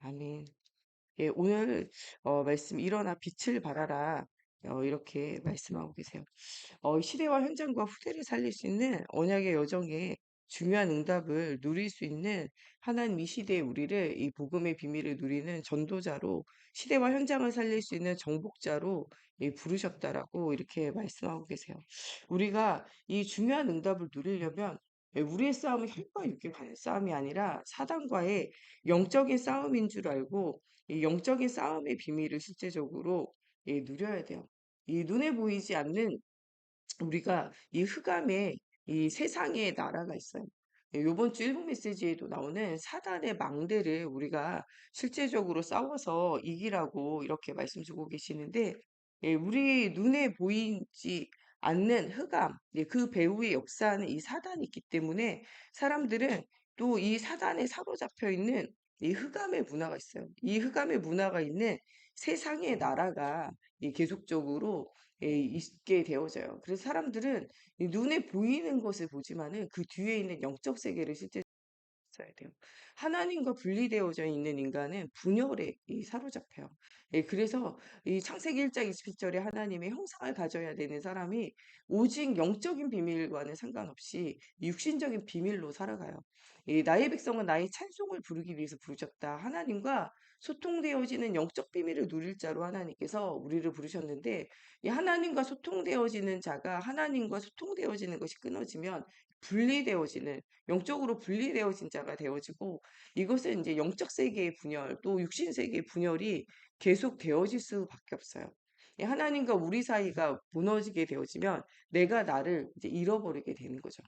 아멘. 예, 오늘 말씀 일어나 빛을 발하라 이렇게 말씀하고 계세요. 시대와 현장과 후대를 살릴 수 있는 언약의 여정에 중요한 응답을 누릴 수 있는 하나님 이 시대의 우리를 이 복음의 비밀을 누리는 전도자로 시대와 현장을 살릴 수 있는 정복자로 부르셨다라고 이렇게 말씀하고 계세요. 우리가 이 중요한 응답을 누리려면 우리의 싸움은 혈과 육에 관한 싸움이 아니라 사단과의 영적인 싸움인 줄 알고 이 영적인 싸움의 비밀을 실제적으로 누려야 돼요. 이 눈에 보이지 않는 우리가 이 흑암에 이 세상의 나라가 있어요. 요번 주 일부 메시지에도 나오는 사단의 망대를 우리가 실제적으로 싸워서 이기라고 이렇게 말씀 주고 계시는데, 우리 눈에 보이지 않는 흑암, 그 배후에 역사하는 이 사단이 있기 때문에 사람들은 또 이 사단에 사로잡혀 있는 이 흑암의 문화가 있어요. 이 흑암의 문화가 있는 세상의 나라가 계속적으로 있게 되어져요. 그래서 사람들은 이 눈에 보이는 것을 보지만은 그 뒤에 있는 영적 세계를 실제 있어야 돼요. 하나님과 분리되어져 있는 인간은 분열에 사로잡혀요. 그래서 이 창세기 1장 27절에 하나님의 형상을 가져야 되는 사람이 오직 영적인 비밀과는 상관없이 육신적인 비밀로 살아가요. 나의 백성은 나의 찬송을 부르기 위해서 부르셨다. 하나님과 소통되어지는 영적 비밀을 누릴 자로 하나님께서 우리를 부르셨는데, 이 하나님과 소통되어지는 자가 하나님과 소통되어지는 것이 끊어지면 분리되어지는 영적으로 분리되어진 자가 되어지고, 이것은 이제 영적 세계의 분열 또 육신 세계의 분열이 계속 되어질 수밖에 없어요. 하나님과 우리 사이가 무너지게 되어지면 내가 나를 이제 잃어버리게 되는 거죠.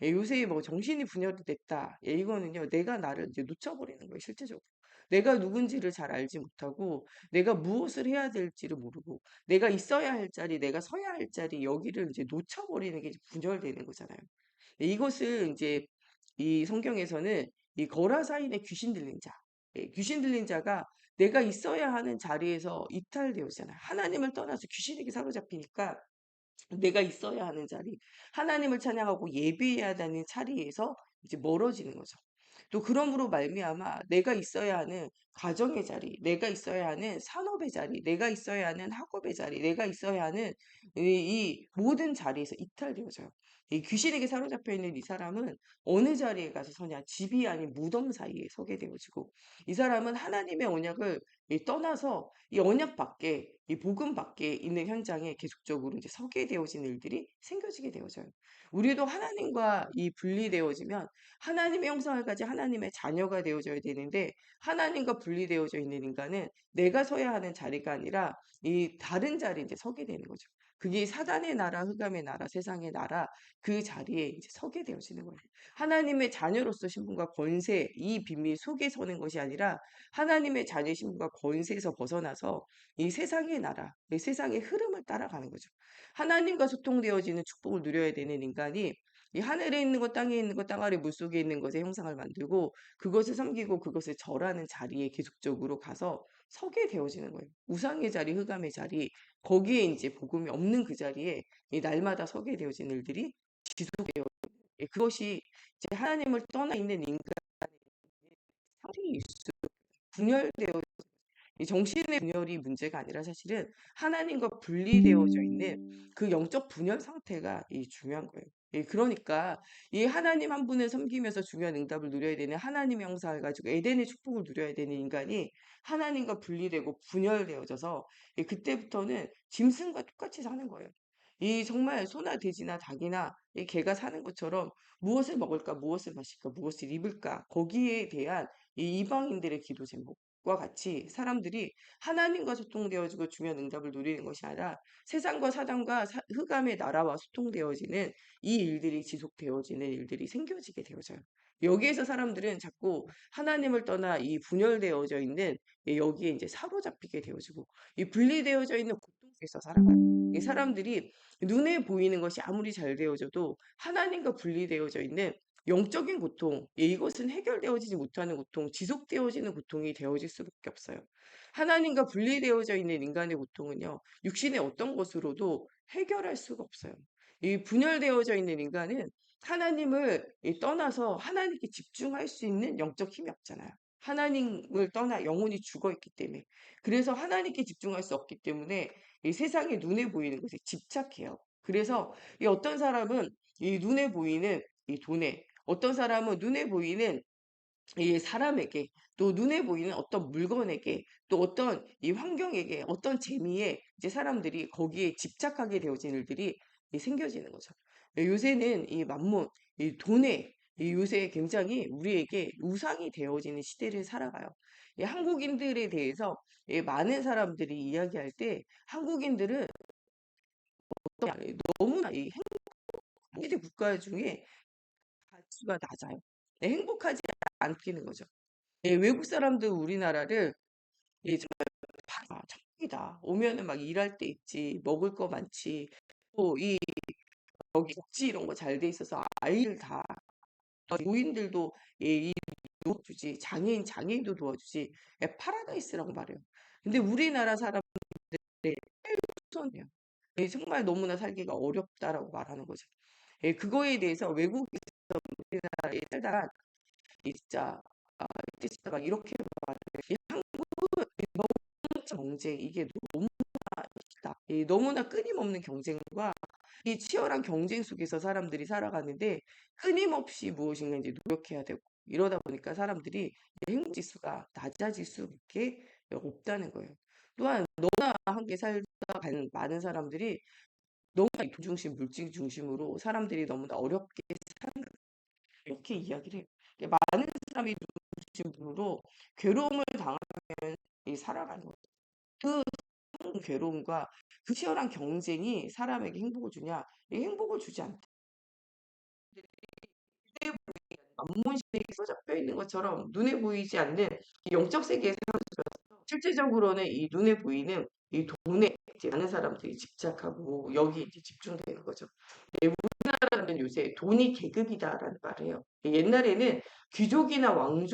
요새 뭐 정신이 분열이 됐다. 이거는요, 내가 나를 이제 놓쳐버리는 거예요, 실제적으로. 내가 누군지를 잘 알지 못하고, 내가 무엇을 해야 될지를 모르고, 내가 있어야 할 자리, 내가 서야 할 자리, 여기를 이제 놓쳐버리는 게 이제 분열되는 거잖아요. 이것을 이제 이 성경에서는 이 거라사인의 귀신 들린 자, 귀신 들린 자가 내가 있어야 하는 자리에서 이탈되어지잖아요. 하나님을 떠나서 귀신에게 사로잡히니까 내가 있어야 하는 자리, 하나님을 찬양하고 예배해야 하는 자리에서 이제 멀어지는 거죠. 또 그러므로 말미암아 내가 있어야 하는 가정의 자리, 내가 있어야 하는 산업의 자리, 내가 있어야 하는 학업의 자리, 내가 있어야 하는 이 모든 자리에서 이탈되어져요. 이 귀신에게 사로잡혀 있는 이 사람은 어느 자리에 가서 서냐? 집이 아닌 무덤 사이에 서게 되어지고, 이 사람은 하나님의 언약을 떠나서 이 언약 밖에, 이 복음 밖에 있는 현장에 계속적으로 이제 서게 되어지는 일들이 생겨지게 되어져요. 우리도 하나님과 이 분리되어지면 하나님의 형상을 가진 하나님의 자녀가 되어져야 되는데, 하나님과 분리되어져 있는 인간은 내가 서야 하는 자리가 아니라 이 다른 자리에 이제 서게 되는 거죠. 그게 사단의 나라, 흑암의 나라, 세상의 나라, 그 자리에 이제 서게 되어지는 거예요. 하나님의 자녀로서 신분과 권세, 이 비밀 속에 서는 것이 아니라 하나님의 자녀 신분과 권세에서 벗어나서 이 세상의 나라, 이 세상의 흐름을 따라가는 거죠. 하나님과 소통되어지는 축복을 누려야 되는 인간이 이 하늘에 있는 것, 땅에 있는 것, 땅 아래 물속에 있는 것의 형상을 만들고 그것을 섬기고 그것을 절하는 자리에 계속적으로 가서 서게 되어지는 거예요. 우상의 자리, 흑암의 자리, 거기에 이제 복음이 없는 그 자리에 이 날마다 서게 되어지는 일들이 지속되어 그것이 이제 하나님을 떠나 있는 인간의 상태일 수 분열되어 이 정신의 분열이 문제가 아니라 사실은 하나님과 분리되어져 있는 그 영적 분열 상태가 이 중요한 거예요. 그러니까 이 하나님 한 분을 섬기면서 중요한 응답을 누려야 되는 하나님의 형상을 가지고 에덴의 축복을 누려야 되는 인간이 하나님과 분리되고 분열되어져서 그때부터는 짐승과 똑같이 사는 거예요. 이 정말 소나 돼지나 닭이나 이 개가 사는 것처럼 무엇을 먹을까, 무엇을 마실까, 무엇을 입을까, 거기에 대한 이 이방인들의 기도 제목과 같이 사람들이 하나님과 소통되어지고 중요한 응답을 누리는 것이 아니라 세상과 사단과 흑암의 나라와 소통되어지는 이 일들이 지속되어지는 일들이 생겨지게 되어져요. 여기에서 사람들은 자꾸 하나님을 떠나 이 분열되어져 있는 여기에 이제 사로잡히게 되어지고 이 분리되어져 있는 고통 속에서 살아가요. 이 사람들이 눈에 보이는 것이 아무리 잘 되어져도 하나님과 분리되어져 있는 영적인 고통, 이것은 해결되어지지 못하는 고통, 지속되어지는 고통이 되어질 수밖에 없어요. 하나님과 분리되어져 있는 인간의 고통은요, 육신의 어떤 것으로도 해결할 수가 없어요. 이 분열되어져 있는 인간은 하나님을 떠나서 하나님께 집중할 수 있는 영적 힘이 없잖아요. 하나님을 떠나 영혼이 죽어 있기 때문에. 그래서 하나님께 집중할 수 없기 때문에 이 세상에 눈에 보이는 것에 집착해요. 그래서 이 어떤 사람은 이 눈에 보이는 이 돈에, 어떤 사람은 눈에 보이는 이 사람에게, 또 눈에 보이는 어떤 물건에게, 또 어떤 이 환경에게, 어떤 재미에 이제 사람들이 거기에 집착하게 되어진 일들이 생겨지는 거죠. 요새는 이 만몬, 이 돈에, 이 요새 굉장히 우리에게 우상이 되어지는 시대를 살아가요. 이 한국인들에 대해서 많은 사람들이 이야기할 때 한국인들은 너무나 이 행복한 국가 중에 가치가 낮아요. 행복하지 않기는 거죠. 외국 사람들 우리나라를 정말 천국이다. 오면은 막 일할 때 있지, 먹을 거 많지, 또 이 여기 복지 이런 거 잘 돼 있어서 아이를 다 노인들도 이 도와주지, 장애인도 도와주지, 파라다이스라고 말해요. 근데 우리나라 사람들의 후손이에요. 정말 너무나 살기가 어렵다라고 말하는 거죠. 그거에 대해서 외국에서 우리나라에 살다가 진짜 진짜 막 이렇게 말해요. 이 한국은 너무 경쟁 이게 너무 너무나 끊임없는 경쟁과 이 치열한 경쟁 속에서 사람들이 살아가는데 끊임없이 무엇인가 이제 노력해야 되고 이러다 보니까 사람들이 행복 지수가 낮아질 수밖에 없다는 거예요. 또한 너무나 함께 살다 가는 많은 사람들이 너무나 돈 중심, 물질 중심으로 사람들이 너무나 어렵게 사는 이렇게 이야기를 해요. 많은 사람이 돈 중심으로 괴로움을 당하면 살아가는 거예요. 그 괴로움과 그 치열한 경쟁이 사람에게 행복을 주냐? 이 행복을 주지 않다. 눈에 보이는 만문시대에 써잡혀 있는 것처럼 눈에 보이지 않는 이 영적 세계에 사라져서 실제적으로는 이 눈에 보이는 이 돈에 이제 많은 사람들이 집착하고 여기 이제 집중되는 거죠. 우리나라는 요새 돈이 계급이다라는 말을 해요. 옛날에는 귀족이나 왕족이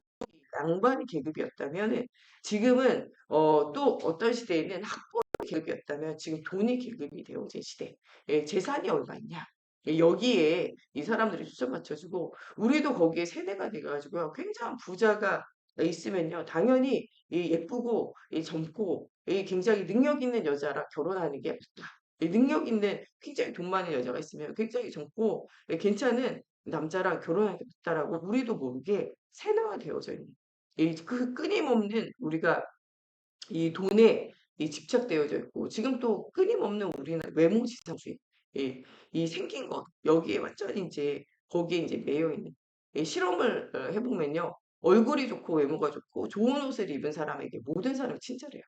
양반이 계급이었다면 지금은 또 어떤 시대에는 학벌 계급이었다면 지금 돈이 계급이 되어진 시대. 재산이 얼마 있냐? 여기에 이 사람들이 초점 맞춰주고 우리도 거기에 세대가 돼가지고요. 굉장한 부자가 있으면요. 당연히 이 예쁘고 이 젊고 이 굉장히 능력 있는 여자랑 결혼하는 게 맞다. 이 능력 있는 굉장히 돈 많은 여자가 있으면 굉장히 젊고 괜찮은 남자랑 결혼하는 게 맞다라고 우리도 모르게 세뇌가 되어져 있는 그 끊임없는 우리가 이 돈에 집착되어져 있고 지금 또 끊임없는 우리나라 외모지상주의 이 생긴 것 여기에 완전히 이제 거기에 이제 매여 있는 실험을 해보면요 얼굴이 좋고 외모가 좋고 좋은 옷을 입은 사람에게 모든 사람이 친절해요.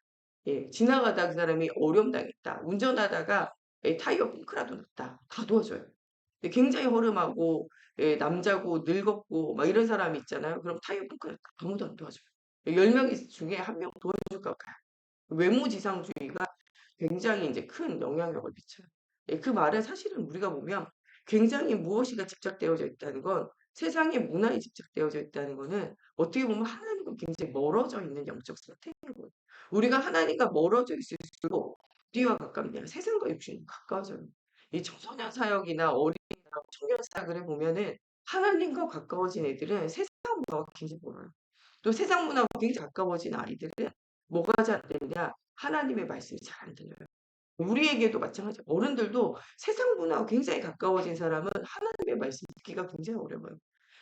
지나가다 그 사람이 어려움 당했다 운전하다가 타이어 펑크라도 났다 다 도와줘요. 굉장히 허름하고 남자고 늙었고 막 이런 사람이 있잖아요. 그럼 타이어 펑크 났다 아무도 안 도와줘요. 10명 중에 한 명 도와줄까 봐. 외모지상주의가 굉장히 이제 큰 영향력을 미쳐요. 그 말은 사실은 우리가 보면 굉장히 무엇이가 집착되어져 있다는 건 세상의 문화에 집착되어져 있다는 거는 어떻게 보면 하나님과 굉장히 멀어져 있는 영적 상태인 거예요. 우리가 하나님과 멀어져 있을수록 어디와 가깝냐? 세상과 육신이 가까워져요. 이 청소년 사역이나 어린이나 청년 사역을 해보면은 하나님과 가까워진 애들은 세상 문화가 굉장히 멀어요. 또 세상 문화가 굉장히 가까워진 아이들은 뭐가 잘 안 되느냐? 하나님의 말씀이 잘 안 들려요. 우리에게도 마찬가지예요. 어른들도 세상 문화와 굉장히 가까워진 사람은 하나님의 말씀 듣기가 굉장히 어려워요.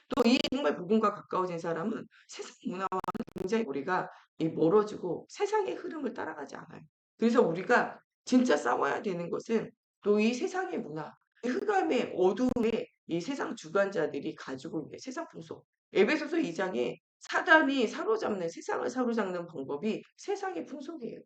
또 이 정말 복음과 가까워진 사람은 세상 문화와 굉장히 우리가 멀어지고 세상의 흐름을 따라가지 않아요. 그래서 우리가 진짜 싸워야 되는 것은 또 이 세상의 문화, 이 흑암의 어둠의 이 세상 주관자들이 가지고 있는 세상 풍속. 에베소서 2장에 사단이 사로잡는 세상을 사로잡는 방법이 세상의 풍속이에요.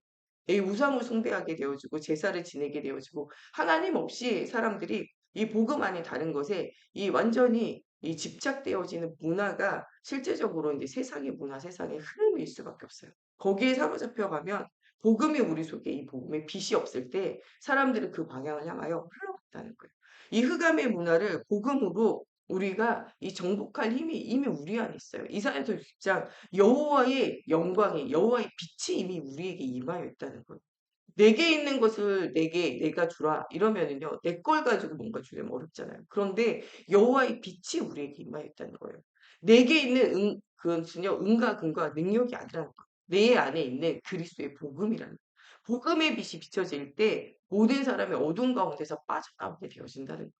이 우상을 숭배하게 되어지고 제사를 지내게 되어지고 하나님 없이 사람들이 이 복음 안에 다른 것에 이 완전히 이 집착되어지는 문화가 실제적으로 이제 세상의 문화, 세상의 흐름일 수밖에 없어요. 거기에 사로잡혀 가면 복음이 우리 속에 이 복음의 빛이 없을 때 사람들은 그 방향을 향하여 흘러간다는 거예요. 이 흑암의 문화를 복음으로 우리가 이 정복할 힘이 이미 우리 안에 있어요. 이사야서 60장 여호와의 영광이 여호와의 빛이 이미 우리에게 임하여 있다는 거예요. 내게 있는 것을 내가 주라 이러면은요 내 걸 가지고 뭔가 주려면 어렵잖아요. 그런데 여호와의 빛이 우리에게 임하여 있다는 거예요. 내게 있는 그것은요, 은과 금과 능력이 아니라는 거예요. 내 안에 있는 그리스도의 복음이라는 거예요. 복음의 빛이 비춰질 때 모든 사람이 어두운 가운데서 빠져나오게 되어진다는 거예요.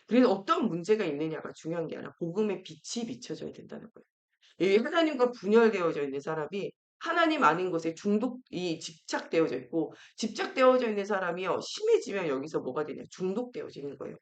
그래서 어떤 문제가 있느냐가 중요한 게 아니라 복음의 빛이 비춰져야 된다는 거예요. 이 하나님과 분열되어져 있는 사람이 하나님 아닌 것에 이 집착되어져 있고 집착되어져 있는 사람이요 심해지면 여기서 뭐가 되냐 중독되어지는 거예요.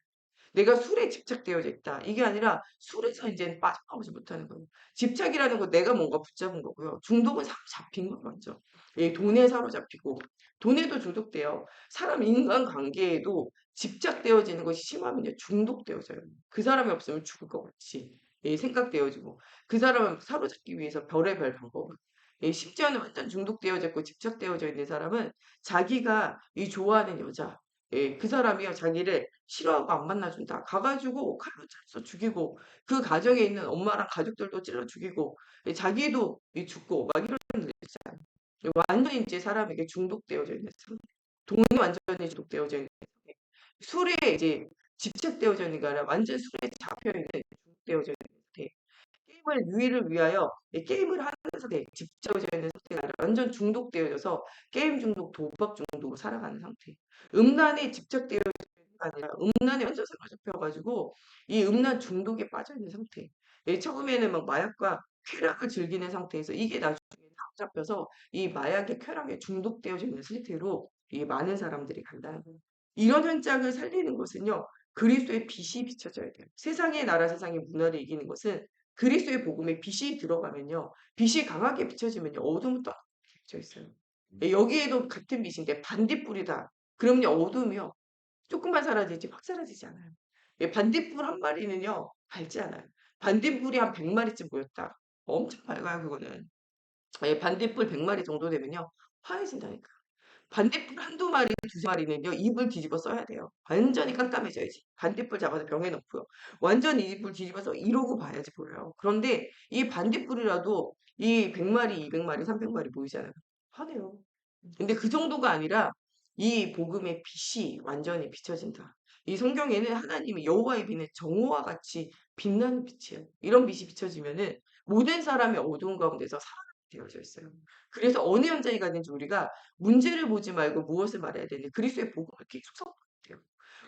내가 술에 집착되어져 있다. 이게 아니라 술에서 이제 빠져나오지 못하는 거예요. 집착이라는 건 내가 뭔가 붙잡은 거고요. 중독은 사로잡힌 거예요, 완전. 예, 돈에 사로잡히고 돈에도 중독돼요. 사람 인간 관계에도 집착되어지는 것이 심하면요 중독되어져요. 그 사람이 없으면 죽을 것 같이 예, 생각되어지고 그 사람을 사로잡기 위해서 별의별 방법을 예, 심지어는 완전 중독되어져 있고 집착되어져 있는 사람은 자기가 이 좋아하는 여자 예, 그 사람이요 자기를 싫어하고 안 만나준다. 가가지고 칼로 찔러서 죽이고 그 가정에 있는 엄마랑 가족들도 찔러 죽이고 예, 자기도 이 죽고 막 이런 일들 있잖아요. 완전히 이제 사람에게 중독되어져 있는 상태. 돈이 완전히 중독되어져 있는 상태. 술에 이제 집착되어져 있는 게 아니라 완전 술에 잡혀있는 중독되어져 있는 상태. 게임을 유의를 위하여 게임을 하는 상태, 집착되어져 있는 상태가 아니라 완전 중독되어져서 게임 중독, 도박 중독으로 살아가는 상태. 음란에 집착되어 있는 게 아니라 음란에 완전 사로잡혀가지고 이 음란 중독에 빠져 있는 상태. 예, 처음에는 막 마약과 쾌락을 즐기는 상태에서 이게 나중에 사로잡혀서 이 마약의 쾌락에 중독되어져 있는 상태로 이 많은 사람들이 간다는 거예요. 이런 현장을 살리는 것은요. 그리스도의 빛이 비춰져야 돼요. 세상의 나라, 세상의 문화를 이기는 것은 그리스도의 복음에 빛이 들어가면요. 빛이 강하게 비춰지면요. 어둠은 또 비쳐 있어요. 예, 여기에도 같은 빛인데 반딧불이다. 그러면 어둠이요. 조금만 사라지지 확 사라지지 않아요. 예, 반딧불 한 마리는요. 밝지 않아요. 반딧불이 한 100마리쯤 모였다. 엄청 밝아요, 그거는. 예, 반딧불 100마리 정도 되면요. 화해진다니까. 반딧불 한두 마리, 두세 마리는요, 입을 뒤집어 써야 돼요. 완전히 깜깜해져야지. 반딧불 잡아서 병에 넣고요. 완전히 입을 뒤집어서 이러고 봐야지 보여요. 그런데 이 반딧불이라도 이 100마리, 200마리, 300마리 보이잖아요. 화내요. 근데 그 정도가 아니라 이 복음의 빛이 완전히 비춰진다. 이 성경에는 하나님이 여호와의 빛은 정오와 같이 빛나는 빛이에요. 이런 빛이 비춰지면은 모든 사람이 어두운 가운데서 살아나게 되어져 있어요. 그래서 어느 현장에 가든지 우리가 문제를 보지 말고 무엇을 말해야 되는지 그리스도의 복음을 계속 선포해야 돼요.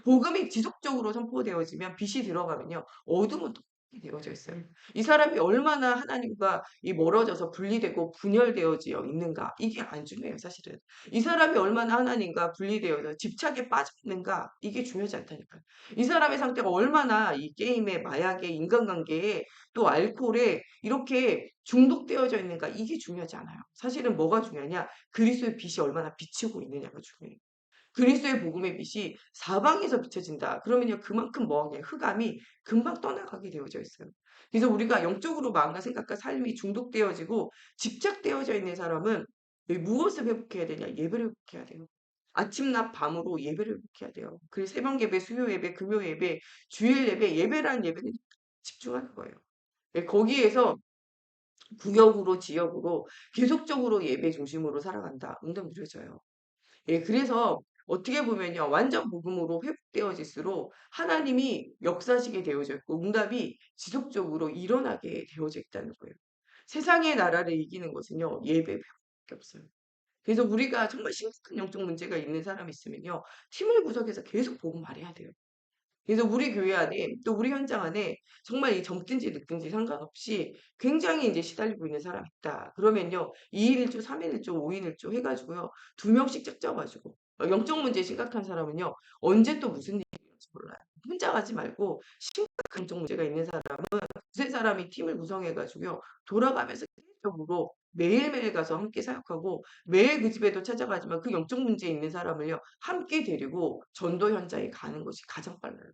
복음이 지속적으로 선포되어지면 빛이 들어가면요. 어둠은 또 되어져 있어요. 이 사람이 얼마나 하나님과 이 멀어져서 분리되고 분열되어져 있는가 이게 안 중요해요 사실은. 이 사람이 얼마나 하나님과 분리되어서 집착에 빠져 있는가 이게 중요하지 않다니까요. 이 사람의 상태가 얼마나 이 게임에 마약에 인간관계에 또 알코올에 이렇게 중독되어져 있는가 이게 중요하지 않아요. 사실은 뭐가 중요하냐 그리스도의 빛이 얼마나 비치고 있느냐가 중요해요. 그리스도의 복음의 빛이 사방에서 비춰진다. 그러면요, 그만큼 뭐하냐, 흑암이 금방 떠나가게 되어져 있어요. 그래서 우리가 영적으로 마음과 생각과 삶이 중독되어지고 집착되어져 있는 사람은 무엇을 회복해야 되냐? 예배를 회복해야 돼요. 아침, 낮, 밤으로 예배를 회복해야 돼요. 그리고 새벽 예배, 수요 예배, 금요 예배, 주일 예배, 예배라는 예배는 집중하는 거예요. 예, 거기에서 구역으로, 지역으로 계속적으로 예배 중심으로 살아간다. 응답 누려져요. 예, 그래서 어떻게 보면요, 완전 복음으로 회복되어질수록 하나님이 역사하시게 되어져 있고, 응답이 지속적으로 일어나게 되어져 있다는 거예요. 세상의 나라를 이기는 것은요, 예배밖에 없어요. 그래서 우리가 정말 심각한 영적 문제가 있는 사람이 있으면요, 팀을 구성해서 계속 복음 말해야 돼요. 그래서 우리 교회 안에 또 우리 현장 안에 정말 이 젊든지 늙든지 상관없이 굉장히 이제 시달리고 있는 사람이 있다. 그러면요. 2인 1조, 3인 1조, 5인 1조 해가지고요. 2명씩 짝져가지고 영적 문제 심각한 사람은요. 언제 또 무슨 일이 일어날지 몰라요. 혼자 가지 말고 심각한 영적 문제가 있는 사람은 두세 사람이 팀을 구성해가지고요. 돌아가면서 계속적으로 매일매일 가서 함께 사역하고 매일 그 집에도 찾아가지만 그 영적 문제 있는 사람을요. 함께 데리고 전도 현장에 가는 것이 가장 빨라요.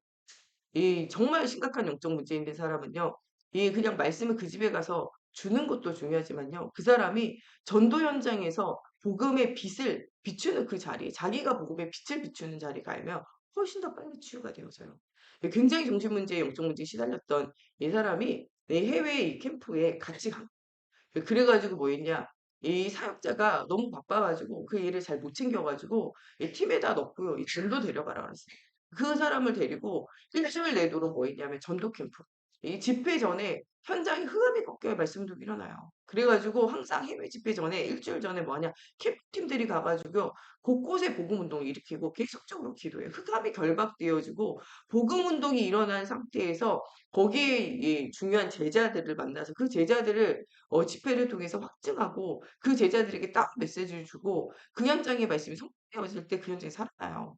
이 정말 심각한 영적 문제 있는 사람은요. 이 그냥 말씀을 그 집에 가서 주는 것도 중요하지만요. 그 사람이 전도 현장에서 복음의 빛을 비추는 그 자리에 자기가 복음의 빛을 비추는 자리에 가면 훨씬 더 빨리 치유가 되어져요. 예, 굉장히 정신 문제에 영적 문제에 시달렸던 이 사람이 해외 이 캠프에 같이 간 그래가지고 뭐 했냐. 이 사역자가 너무 바빠가지고 그 일을 잘 못 챙겨가지고 이 팀에다 넣고요. 이 전도 데려가라 그랬어요. 그 사람을 데리고 일주일 내도록 뭐 했냐면 전도 캠프. 이 집회 전에 현장에 흑암이 꺾여야 말씀도 일어나요. 그래가지고 항상 해외 집회 전에 일주일 전에 뭐하냐 캠프팀들이 가가지고 곳곳에 복음 운동을 일으키고 계속적으로 기도해요. 흑암이 결박되어지고 복음 운동이 일어난 상태에서 거기에 이 중요한 제자들을 만나서 그 제자들을 집회를 통해서 확증하고 그 제자들에게 딱 메시지를 주고 그 현장의 말씀이 성취되어질 때 그 현장이 살아나요.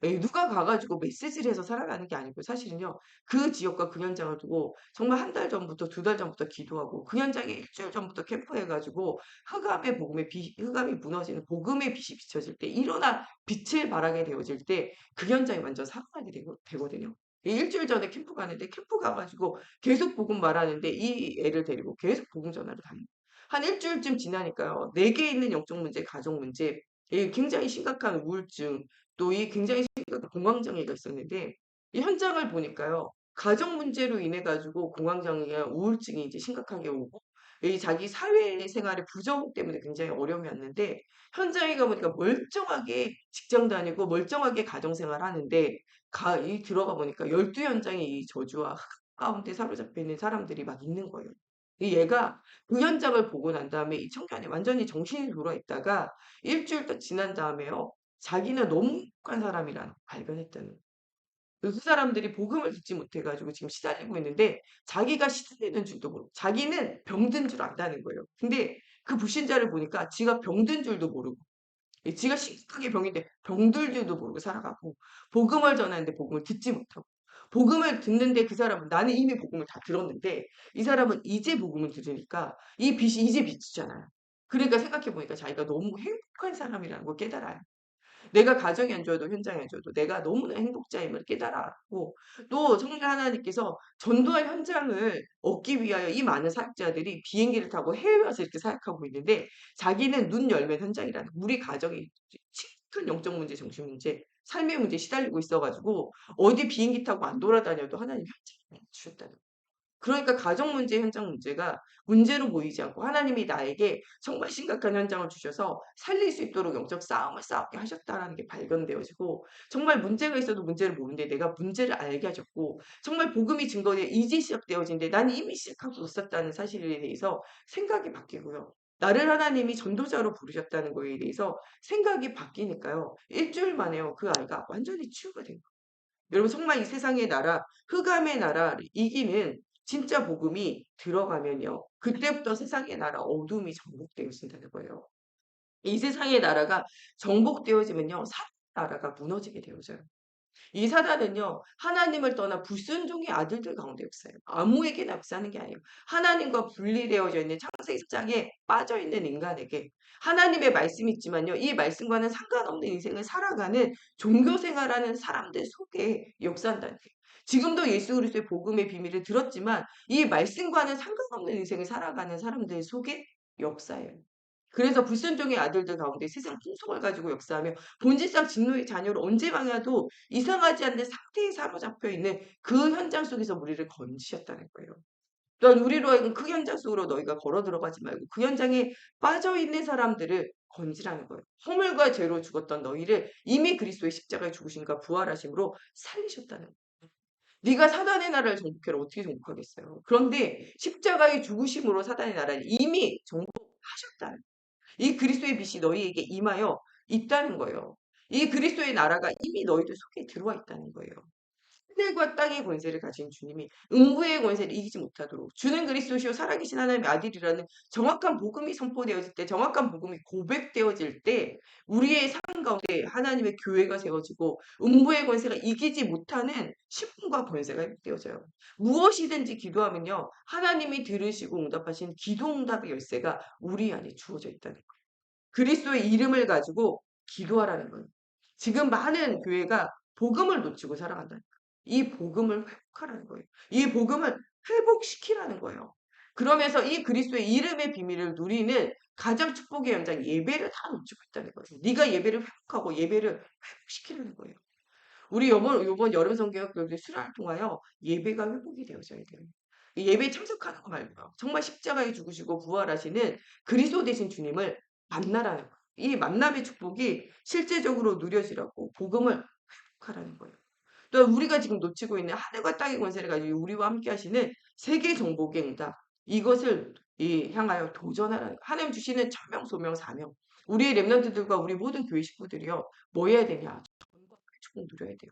예, 누가 가가지고 메시지를 해서 살아나는 게 아니고 사실은요. 그 지역과 그 현장을 두고 정말 한 달 전부터 두 달 전부터 기도하고 그 현장에 일주일 전부터 캠프해가지고 흑암이 무너지는 복음의 빛이 비춰질 때 일어나 빛을 발하게 되어질 때 그 현장이 완전 살아나게 되거든요. 일주일 전에 캠프 가는데 캠프 가가지고 계속 복음 말하는데 이 애를 데리고 계속 복음 전하러 다니고 한 일주일쯤 지나니까요. 내게 있는 영적 문제, 가족 문제, 이 굉장히 심각한 우울증, 또 이 굉장히 심각한 공황장애가 있었는데 이 현장을 보니까요. 가정 문제로 인해 가지고 공황장애와 우울증이 이제 심각하게 오고 이 자기 사회생활의 부정 때문에 굉장히 어려움이 왔는데 현장에 가보니까 멀쩡하게 직장 다니고 멀쩡하게 가정생활 하는데 이 들어가 보니까 12현장의 이 저주와 흑암 가운데 사로잡혀 있는 사람들이 막 있는 거예요. 이 얘가 그 현장을 보고 난 다음에 이 청년이 완전히 정신이 돌아 있다가 일주일 딱 지난 다음에요. 자기는 너무 행복한 사람이라는 걸 발견했다는 거예요. 그 사람들이 복음을 듣지 못해 가지고 지금 시달리고 있는데 자기가 시달리는 줄도 모르고 자기는 병든 줄 안다는 거예요. 근데 그 불신자를 보니까 지가 병든 줄도 모르고 지가 심각하게 병인데 병들 줄도 모르고 살아가고 복음을 전하는데 복음을 듣지 못하고 복음을 듣는데 그 사람은 나는 이미 복음을 다 들었는데 이 사람은 이제 복음을 들으니까 이 빛이 이제 비치잖아요. 그러니까 생각해 보니까 자기가 너무 행복한 사람이라는 걸 깨달아요. 내가 가정이 안 좋아도 현장이 안 좋아도 내가 너무나 행복자임을 깨달았고 또 정말 하나님께서 전도할 현장을 얻기 위하여 이 많은 사역자들이 비행기를 타고 해외 와서 이렇게 사역하고 있는데 자기는 눈 열면 현장이라는 우리 가정이 큰 영적 문제, 정신 문제, 삶의 문제에 시달리고 있어가지고 어디 비행기 타고 안 돌아다녀도 하나님 현장에 주셨다는 거예요. 그러니까 가정 문제, 현장 문제가 문제로 보이지 않고 하나님이 나에게 정말 심각한 현장을 주셔서 살릴 수 있도록 영적 싸움을 싸우게 하셨다라는 게 발견되어지고 정말 문제가 있어도 문제를 모르는데 내가 문제를 알게 하셨고 정말 복음이 증거돼 이제 시작되어진데 난 이미 시작하고 있었다는 사실에 대해서 생각이 바뀌고요. 나를 하나님이 전도자로 부르셨다는 거에 대해서 생각이 바뀌니까요. 일주일 만에요. 그 아이가 완전히 치유가 된 거예요. 여러분 정말 이 세상의 나라, 흑암의 나라를 이기는 진짜 복음이 들어가면요. 그때부터 세상의 나라 어둠이 정복되어진다는 거예요. 이 세상의 나라가 정복되어지면요. 사람의 나라가 무너지게 되어져요. 이 사단은요, 하나님을 떠나 불순종의 아들들 가운데 역사해요. 아무에게나 역사하는 게 아니에요. 하나님과 분리되어져 있는 창세기 1장에 빠져 있는 인간에게 하나님의 말씀이 있지만요, 이 말씀과는 상관없는 인생을 살아가는 종교 생활하는 사람들 속에 역사한다는 거예요. 지금도 예수 그리스도의 복음의 비밀을 들었지만 이 말씀과는 상관없는 인생을 살아가는 사람들 속에 역사해요. 그래서 불순종의 아들들 가운데 세상 풍속을 가지고 역사하며 본질상 진노의 자녀를 언제 망해도 이상하지 않는 상태에 사로잡혀 있는 그 현장 속에서 우리를 건지셨다는 거예요. 또한 우리로 하여금 그 현장 속으로 너희가 걸어 들어가지 말고 그 현장에 빠져 있는 사람들을 건지라는 거예요. 허물과 죄로 죽었던 너희를 이미 그리스도의 십자가에 죽으심과 부활하심으로 살리셨다는 거예요. 네가 사단의 나라를 정복해라 어떻게 정복하겠어요. 그런데 십자가의 죽으심으로 사단의 나라를 이미 정복하셨다는 거예요. 이 그리스도의 빛이 너희에게 임하여 있다는 거예요. 이 그리스도의 나라가 이미 너희들 속에 들어와 있다는 거예요. 하늘과 땅의 권세를 가진 주님이 음부의 권세를 이기지 못하도록 주는 그리스도시요 살아계신 하나님의 아들이라는 정확한 복음이 선포되어질 때 정확한 복음이 고백되어질 때 우리의 삶 가운데 하나님의 교회가 세워지고 음부의 권세가 이기지 못하는 신분과 권세가 회복되어져요. 무엇이든지 기도하면요. 하나님이 들으시고 응답하신 기도 응답의 열쇠가 우리 안에 주어져 있다는 거예요. 그리스도의 이름을 가지고 기도하라는 거예요. 지금 많은 교회가 복음을 놓치고 살아간다는 거예요. 이 복음을 회복하라는 거예요. 이 복음을 회복시키라는 거예요. 그러면서 이 그리스도의 이름의 비밀을 누리는 가장 축복의 연장 예배를 다 놓치고 있다는 거예요. 네가 예배를 회복하고 예배를 회복시키라는 거예요. 우리 요번 여름 성경학교의 수련을 통하여 예배가 회복이 되어져야 돼요. 예배에 참석하는 거 말고요. 정말 십자가에 죽으시고 부활하시는 그리스도 되신 주님을 만나라는 거예요. 이 만남의 축복이 실제적으로 누려지라고 복음을 회복하라는 거예요. 또 우리가 지금 놓치고 있는 하늘과 땅의 권세를 가지고 우리와 함께 하시는 세계 정복의 응답 이것을 향하여 도전하라. 하나님 주시는 천명, 소명, 사명. 우리의 렘넌트들과 우리 모든 교회 식구들이요. 뭐 해야 되냐? 축복 누려야 돼요.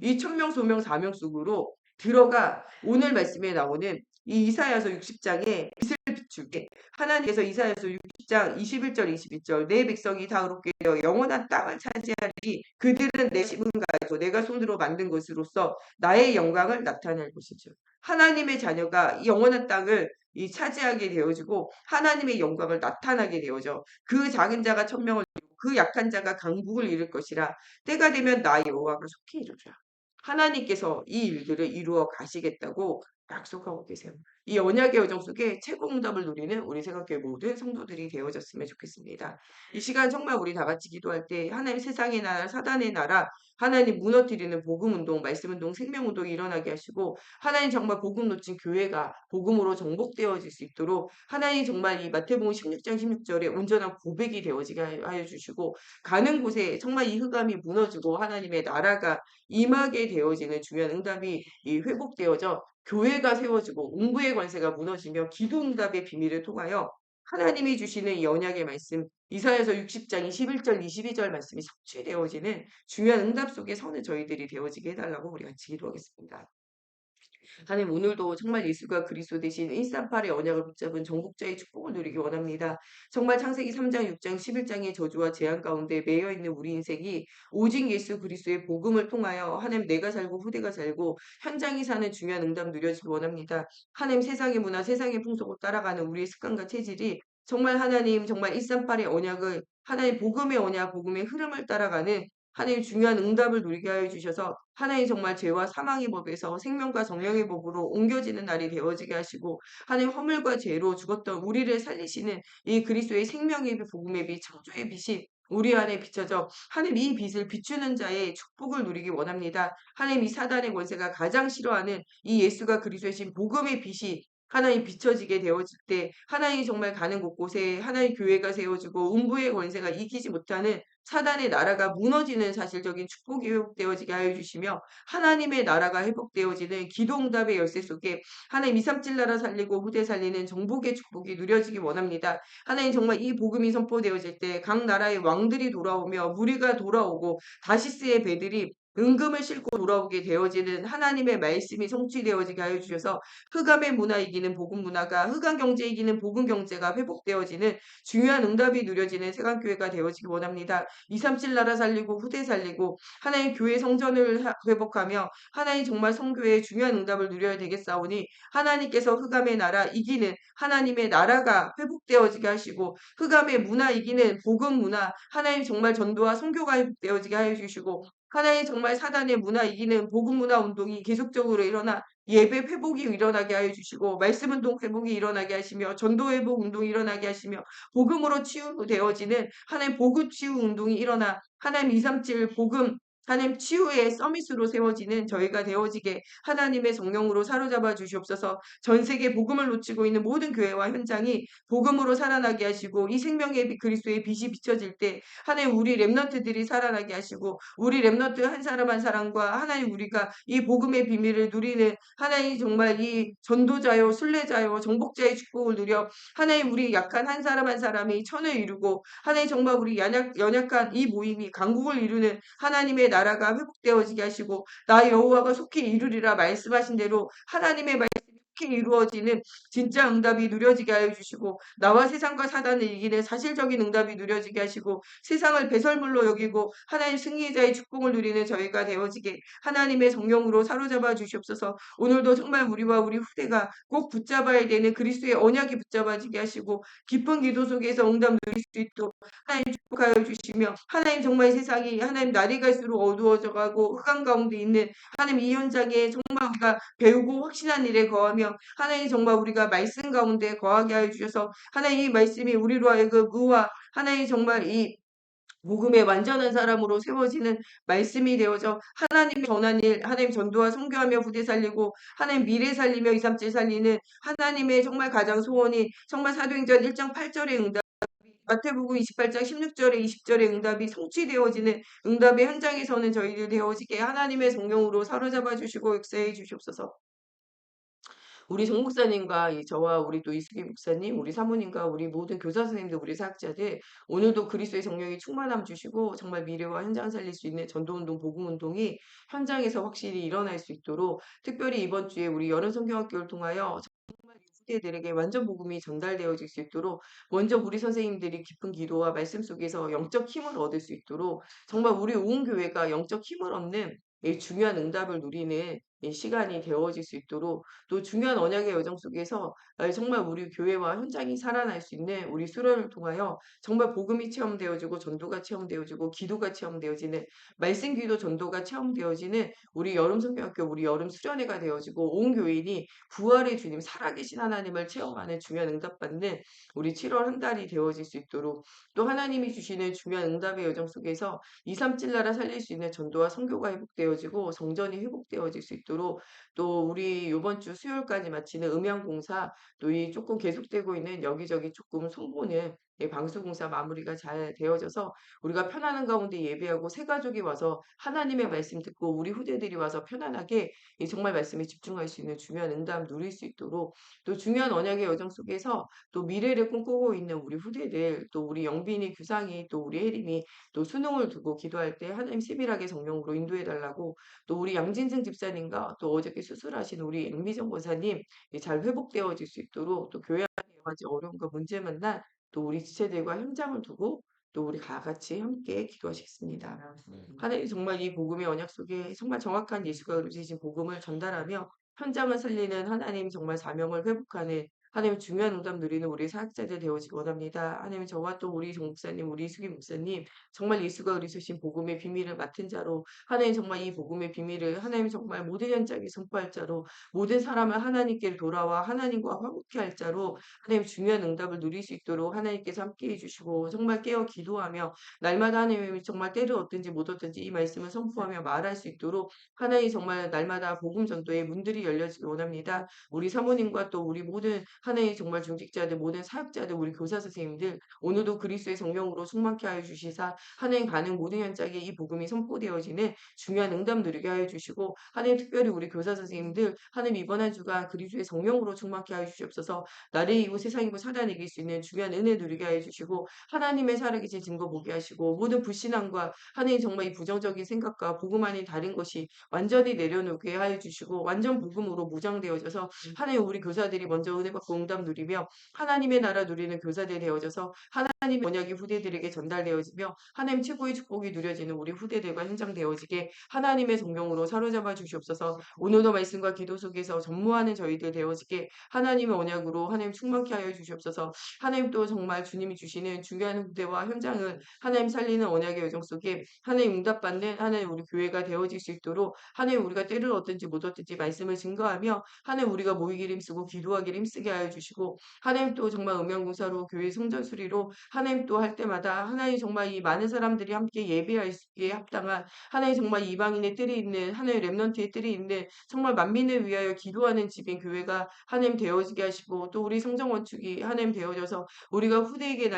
이 천명, 소명, 사명 속으로 들어가 오늘 말씀에 나오는 이 이사야서 60장에 빛을 비추게 하나님께서 이사야서 60장 21절 22절 내 백성이 다 의롭게 되어 영원한 땅을 차지하리니 그들은 내 심은 가지고 내가 손으로 만든 것으로서 나의 영광을 나타낼 것이죠. 하나님의 자녀가 이 영원한 땅을 이 차지하게 되어지고 하나님의 영광을 나타나게 되어져 그 작은 자가 천명을 이루고 그 약한 자가 강국을 이룰 것이라 때가 되면 나 여호와가 속히 이루리라. 하나님께서 이 일들을 이루어 가시겠다고 약속하고 계세요. 이 언약의 여정 속에 최고 응답을 누리는 우리 생각교회 모든 성도들이 되어졌으면 좋겠습니다. 이 시간 정말 우리 다 같이 기도할 때 하나님 세상의 나라, 사단의 나라, 하나님 무너뜨리는 복음운동, 말씀운동, 생명운동이 일어나게 하시고 하나님 정말 복음 놓친 교회가 복음으로 정복되어질 수 있도록 하나님 정말 이 마태복음 16장 16절에 온전한 고백이 되어지게 하여 주시고 가는 곳에 정말 이 흑암이 무너지고 하나님의 나라가 임하게 되어지는 중요한 응답이 회복되어져 교회가 세워지고 웅부의 관세가 무너지며 기도 응답의 비밀을 통하여 하나님이 주시는 이 언약의 말씀 이사야서 60장 21절 22절 말씀이 성취되어지는 중요한 응답 속에 서는 저희들이 되어지게 해달라고 우리 같이 기도하겠습니다. 하나님 오늘도 정말 예수가 그리스도 대신 138의 언약을 붙잡은 정복자의 축복을 누리기 원합니다. 정말 창세기 3장, 6장, 11장의 저주와 재앙 가운데 매여 있는 우리 인생이 오직 예수 그리스도의 복음을 통하여 하나님 내가 살고 후대가 살고 현장이 사는 중요한 응답 누려지기 원합니다. 하나님 세상의 문화, 세상의 풍속을 따라가는 우리의 습관과 체질이 정말 하나님 정말 138의 언약을 하나님 복음의 언약, 복음의 흐름을 따라가는 하나님 중요한 응답을 누리게 하여 주셔서 하나님 정말 죄와 사망의 법에서 생명과 정령의 법으로 옮겨지는 날이 되어지게 하시고 하나님 허물과 죄로 죽었던 우리를 살리시는 이 그리스도의 생명의 빛, 복음의 빛, 창조의 빛이 우리 안에 비춰져 하나님 이 빛을 비추는 자의 축복을 누리기 원합니다. 하나님 이 사단의 권세가 가장 싫어하는 이 예수가 그리스도의 신 복음의 빛이 하나님 비춰지게 되어질 때 하나님 정말 가는 곳곳에 하나님 교회가 세워지고 음부의 권세가 이기지 못하는 사단의 나라가 무너지는 사실적인 축복이 회복되어지게 하여 주시며 하나님의 나라가 회복되어지는 기도응답의 열쇠 속에 하나님 237 나라 살리고 후대 살리는 정복의 축복이 누려지기 원합니다. 하나님 정말 이 복음이 선포되어질 때 각 나라의 왕들이 돌아오며 무리가 돌아오고 다시스의 배들이 은금을 싣고 돌아오게 되어지는 하나님의 말씀이 성취되어지게 하여 주셔서 흑암의 문화 이기는 복음 문화가 흑암 경제 이기는 복음 경제가 회복되어지는 중요한 응답이 누려지는 세관교회가 되어지기 원합니다. 237 나라 살리고 후대 살리고 하나님 교회 성전을 회복하며 하나님 정말 성교회의 중요한 응답을 누려야 되겠사오니 하나님께서 흑암의 나라 이기는 하나님의 나라가 회복되어지게 하시고 흑암의 문화 이기는 복음 문화 하나님 정말 전도와 성교가 회복되어지게 하여 주시고 하나님 정말 사단의 문화 이기는 복음 문화 운동이 계속적으로 일어나 예배 회복이 일어나게 하여 주시고 말씀 운동 회복이 일어나게 하시며 전도 회복 운동이 일어나게 하시며 복음으로 치유되어지는 하나님 복음 치유 운동이 일어나 하나님 237 복음 하나님 치유의 서밋으로 세워지는 저희가 되어지게 하나님의 성령으로 사로잡아 주시옵소서. 전 세계 복음을 놓치고 있는 모든 교회와 현장이 복음으로 살아나게 하시고 이 생명의 빛 그리스도의 빛이 비춰질 때 하나님 우리 렘넌트들이 살아나게 하시고 우리 렘넌트 한 사람 한 사람과 하나님 우리가 이 복음의 비밀을 누리는 하나님 정말 이 전도자요 순례자요 정복자의 축복을 누려 하나님 우리 약한 한 사람 한 사람이 천을 이루고 하나님 정말 우리 연약한 이 모임이 강국을 이루는 하나님의 나라가 회복되어지게 하시고 나 여호와가 속히 이루리라 말씀하신 대로 하나님의 말씀이 속히 이루어지는 진짜 응답이 누려지게 하여 주시고 나와 세상과 사단을 이기는 사실적인 응답이 누려지게 하시고 세상을 배설물로 여기고 하나님 승리자의 축복을 누리는 저희가 되어지게 하나님의 성령으로 사로잡아 주시옵소서. 오늘도 정말 우리와 우리 후대가 꼭 붙잡아야 되는 그리스도의 언약이 붙잡아지게 하시고 깊은 기도 속에서 응답 누릴 수 있도록 하나님 축복하여 주시며 하나님 정말 세상이 하나님 날이 갈수록 어두워져 가고 흑암 가운데 있는 하나님 이 현장에 정말 우리가 배우고 확신한 일에 거하며 하나님 정말 우리가 말씀 가운데 거하게 하여 주셔서 하나님 이 말씀이 우리로 하여금 의와 하나님 정말 이 복음의 완전한 사람으로 세워지는 말씀이 되어져 하나님의 전한 일, 하나님 전도와 선교하며 부대 살리고 하나님 미래 살리며 237 살리는 하나님의 정말 가장 소원이 정말 사도행전 1장 8절의 응답 마태복음 28장 16절에 20절의 응답이 성취되어지는 응답의 현장에서는 저희들 되어지게 하나님의 성령으로 사로잡아 주시고 역사해 주시옵소서. 우리 정 목사님과 저와 우리 또 이수기 목사님, 우리 사모님과 우리 모든 교사 선생님들, 우리 사역자들 오늘도 그리스도의 성령이 충만함 주시고 정말 미래와 현장 살릴 수 있는 전도운동, 복음운동이 현장에서 확실히 일어날 수 있도록 특별히 이번 주에 우리 여름 성경학교를 통하여 정말 후대들에게 완전 복음이 전달되어질 수 있도록 먼저 우리 선생님들이 깊은 기도와 말씀 속에서 영적 힘을 얻을 수 있도록 정말 우리 온 교회가 영적 힘을 얻는 이 중요한 응답을 누리는 이 시간이 되어질 수 있도록 또 중요한 언약의 여정 속에서 정말 우리 교회와 현장이 살아날 수 있는 우리 수련을 통하여 정말 복음이 체험되어지고 전도가 체험되어지고 기도가 체험되어지는 말씀 기도 전도가 체험되어지는 우리 여름 성경학교 우리 여름 수련회가 되어지고 온 교인이 부활의 주님 살아계신 하나님을 체험하는 중요한 응답받는 우리 7월 한 달이 되어질 수 있도록 또 하나님이 주시는 중요한 응답의 여정 속에서 2, 3칠 나라 살릴 수 있는 전도와 선교가 회복되어지고 성전이 회복되어질 수 있도록 또 우리 요번 주 수요일까지 마치는 음향공사 또 이 조금 계속되고 있는 여기저기 조금 손보는 방수공사 마무리가 잘 되어져서 우리가 편안한 가운데 예배하고 새 가족이 와서 하나님의 말씀 듣고 우리 후대들이 와서 편안하게 이 정말 말씀에 집중할 수 있는 중요한 응답 누릴 수 있도록 또 중요한 언약의 여정 속에서 또 미래를 꿈꾸고 있는 우리 후대들 또 우리 영빈이 규상이 또 우리 혜림이 또 수능을 두고 기도할 때 하나님 세밀하게 성령으로 인도해 달라고 또 우리 양진승 집사님과 또 어저께 수술하신 우리 앵미정 권사님 잘 회복되어질 수 있도록 또 교회 안에 여러 가지 어려움과 문제 만난 또 우리 지체들과 현장을 두고 또 우리 다 같이 함께 기도하시겠습니다. 하나님 정말 이 복음의 언약 속에 정말 정확한 예수가 그리신 복음을 전달하며 현장을 살리는 하나님 정말 사명을 회복하는 하나님 중요한 응답 누리는 우리 사역자들 되어지기 원합니다. 하나님 저와 또 우리 정 목사님, 우리 수기 목사님 정말 예수가 그리스도신 복음의 비밀을 맡은 자로 하나님 정말 이 복음의 비밀을 하나님 정말 모든 현장에 선포할 자로 모든 사람을 하나님께 돌아와 하나님과 화목케 할 자로 하나님 중요한 응답을 누릴 수 있도록 하나님께서 함께 해주시고 정말 깨어 기도하며 날마다 하나님이 정말 때를 얻든지 못 얻든지 이 말씀을 선포하며 말할 수 있도록 하나님 정말 날마다 복음 전도의 문들이 열려지기 원합니다. 우리 사모님과 또 우리 모든 하나님 정말 중직자들 모든 사역자들 우리 교사 선생님들 오늘도 그리스도의 성령으로 충만케 하여 주시사 하나님 가는 모든 현장에 이 복음이 선포되어지는 중요한 응답 누리게 하여 주시고 하나님 특별히 우리 교사 선생님들 하나님 이번 한 주간 그리스도의 성령으로 충만케 하여 주시옵소서. 나를 이고 세상이고 사단을 이길 수 있는 중요한 은혜 누리게 하여 주시고 하나님의 살아계신 증거 보게 하시고 모든 불신앙과 하나님 정말 이 부정적인 생각과 복음 아닌 다른 것이 완전히 내려놓게 하여 주시고 완전 복음으로 무장되어져서 하나님 우리 교사들이 먼저 은혜 받고 응답 누리며 하나님의 나라 누리는 교사들이 되어져서 하나님의 언약이 후대들에게 전달되어지며 하나님 최고의 축복이 누려지는 우리 후대들과 현장 되어지게 하나님의 성령으로 사로잡아 주시옵소서. 오늘도 말씀과 기도 속에서 전무하는 저희들 되어지게 하나님의 언약으로 하나님 충만케 하여 주시옵소서. 하나님 또 정말 주님이 주시는 중요한 후대와 현장을 하나님 살리는 언약의 여정 속에 하나님 응답받는 하나님 우리 교회가 되어질 수 있도록 하나님 우리가 때를 얻든지 못 얻든지 말씀을 증거하며 하나님 우리가 모이기를 힘쓰고 기도하기를 힘쓰게 하여 주시고 하나님 또 정말 음양공사로 교회 성전 수리로 하나님 또 할 때마다 하나님 정말 이 많은 사람들이 함께 예배할 수 있게 합당한 하나님 정말 이방인의 뜰이 있는 하나님 렘넌트의 뜰이 있는 정말 만민을 위하여 기도하는 집인 교회가 하나님 되어지게 하시고 또 우리 성전 건축이 하나님 되어져서 우리가 후대에게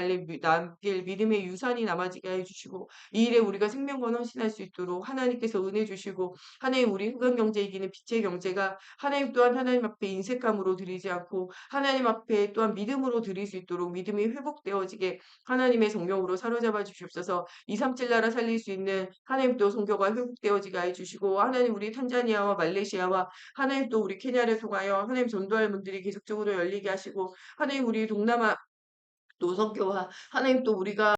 남길 믿음의 유산이 남아지게 해주시고 이 일에 우리가 생명과 헌신할 수 있도록 하나님께서 은혜 주시고 하나님 우리 흑암 경제 이기는 빛의 경제가 하나님 또한 하나님 앞에 인색감으로 드리지 않고 하나님 앞에 또한 믿음으로 드릴 수 있도록 믿음이 회복되어지게 하나님의 성령으로 사로잡아 주시옵소서. 2, 3칠 나라 살릴 수 있는 하나님 또 성교가 회복되어지게 해주시고 하나님 우리 탄자니아와 말레이시아와 하나님 또 우리 케냐를 통하여 하나님 전도할 문들이 계속적으로 열리게 하시고 하나님 우리 동남아 또 선교와 하나님 또 우리가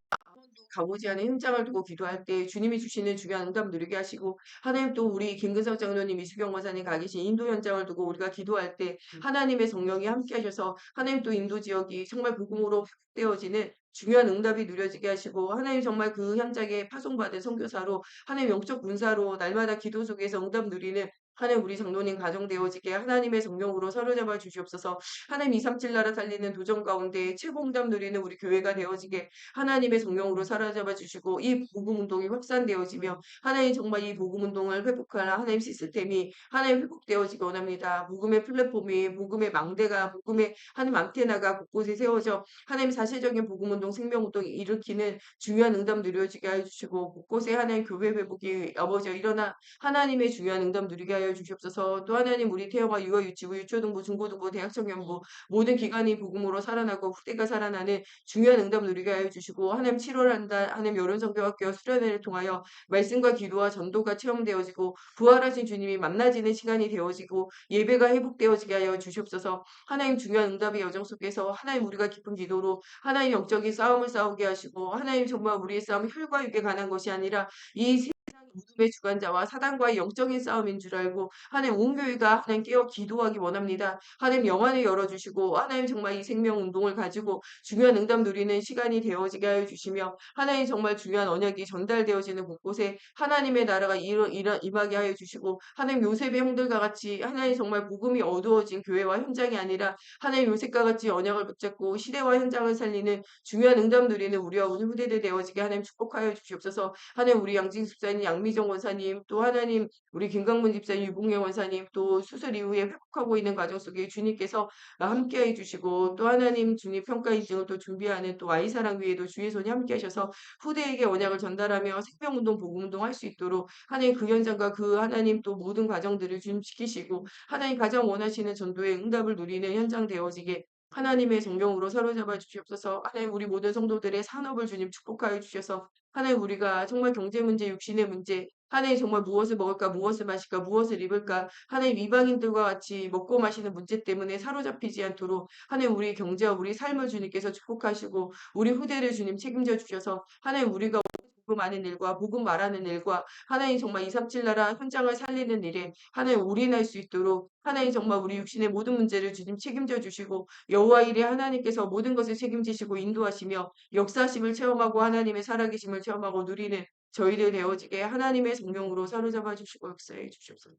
가보지 않은 현장을 두고 기도할 때 주님이 주시는 중요한 응답 누리게 하시고 하나님 또 우리 김근석 장로님 이수경 권사님 가 계신 인도 현장을 두고 우리가 기도할 때 하나님의 성령이 함께 하셔서 하나님 또 인도 지역이 정말 복음으로 회복되어지는 중요한 응답이 누려지게 하시고 하나님 정말 그 현장에 파송받은 선교사로 하나님 영적 군사로 날마다 기도 속에서 응답 누리는 하나님 우리 장로님 가정 되어지게 하나님의 성령으로 사로잡아 주시옵소서. 하나님 2, 3칠 나라 살리는 도전 가운데 최고 응답 누리는 우리 교회가 되어지게 하나님의 성령으로 사로잡아 주시고 이 복음 운동이 확산되어지며 하나님 정말 이 복음 운동을 회복할 하나님 시스템이 하나님 회복되어지기 원합니다. 복음의 플랫폼이 복음의 망대가 복음의 하나님 안테나가 곳곳에 세워져 하나님 사실적인 복음 운동 생명 운동이 일으키는 중요한 응답 누려지게 해 주시고 곳곳에 하나님 교회 회복이 어버져 일어나 하나님의 중요한 응답 누리게 하여 하여 주시옵소서. 또 하나님 우리 태영아 유아 유치부 유초등부 중고등부 대학청년부 모든 기관이 복음으로 살아나고 후대가 살아나는 중요한 응답 누리게 하여 주시고 하나님 7월 한 달 하나님 여론성교학교 수련회를 통하여 말씀과 기도와 전도가 체험되어지고 부활하신 주님이 만나지는 시간이 되어지고 예배가 회복되어지게 하여 주시옵소서. 하나님 중요한 응답의 여정 속에서 하나님 우리가 깊은 기도로 하나님 영적인 싸움을 싸우게 하시고 하나님 정말 우리의 싸움이 혈과 육에 관한 것이 아니라 이 어둠의 주관자와 사단과의 영적인 싸움인 줄 알고 하나님 온 교회가 하나님 깨어 기도하기 원합니다. 하나님 영안을 열어주시고 하나님 정말 이 생명 운동을 가지고 중요한 응답 누리는 시간이 되어지게 하여 주시며 하나님 정말 중요한 언약이 전달되어지는 곳곳에 하나님의 나라가 임하게 하여 주시고 하나님 요셉의 형들과 같이 하나님 정말 복음이 어두워진 교회와 현장이 아니라 하나님 요셉과 같이 언약을 붙잡고 시대와 현장을 살리는 중요한 응답 누리는 우리와 우리 후대들 되어지게 하나님 축복하여 주시옵소서. 하나님 우리 양진 집사님, 양미정 원사님, 또 하나님 우리 김강문 집사님, 유봉혜 원사님, 또 수술 이후에 회복하고 있는 과정 속에 주님께서 함께해 주시고 또 하나님 주님 평가 인증을 또 준비하는 또 아이사랑 위에도 주의 손이 함께하셔서 후대에게 언약을 전달하며 생명운동, 복음운동 할 수 있도록 하나님 그 현장과 그 하나님 또 모든 과정들을 주님 지키시고 하나님 가장 원하시는 전도의 응답을 누리는 현장 되어지게 하나님의 정령으로 사로잡아 주시옵소서. 하나님 우리 모든 성도들의 산업을 주님 축복하여 주셔서 하나님 우리가 정말 경제 문제, 육신의 문제, 하나님 정말 무엇을 먹을까, 무엇을 마실까, 무엇을 입을까, 하나님 이방인들과 같이 먹고 마시는 문제 때문에 사로잡히지 않도록 하나님 우리 경제와 우리 삶을 주님께서 축복하시고 우리 후대를 주님 책임져 주셔서 하나님 우리가 복음 하는 일과 복음 말하는 일과 하나님 정말 237 나라 현장을 살리는 일에 하나님 올인할 수 있도록 하나님 정말 우리 육신의 모든 문제를 주님 책임져 주시고 여호와 일에 하나님께서 모든 것을 책임지시고 인도하시며 역사심을 체험하고 하나님의 살아계심을 체험하고 누리는 저희들 되어지게 하나님의 성령으로 사로잡아 주시고 역사해 주시옵소서.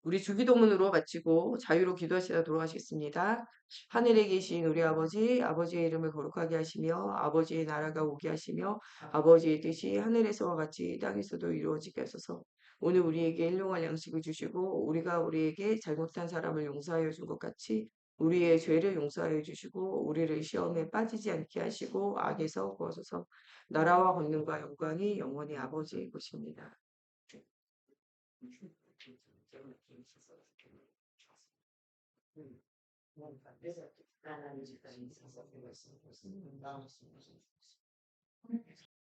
우리 주기도문으로 마치고 자유로 기도하시다 돌아가시겠습니다. 하늘에 계신 우리 아버지, 아버지의 이름을 거룩하게 하시며 아버지의 나라가 오게 하시며 아버지의 뜻이 하늘에서와 같이 땅에서도 이루어지게 하소서. 오늘 우리에게 일용할 양식을 주시고 우리가 우리에게 잘못한 사람을 용서하여 준 것 같이 우리의 죄를 용서하여 주시고 우리를 시험에 빠지지 않게 하시고 악에서 구하소서. 나라와 권능과 영광이 영원히 아버지의 것입니다.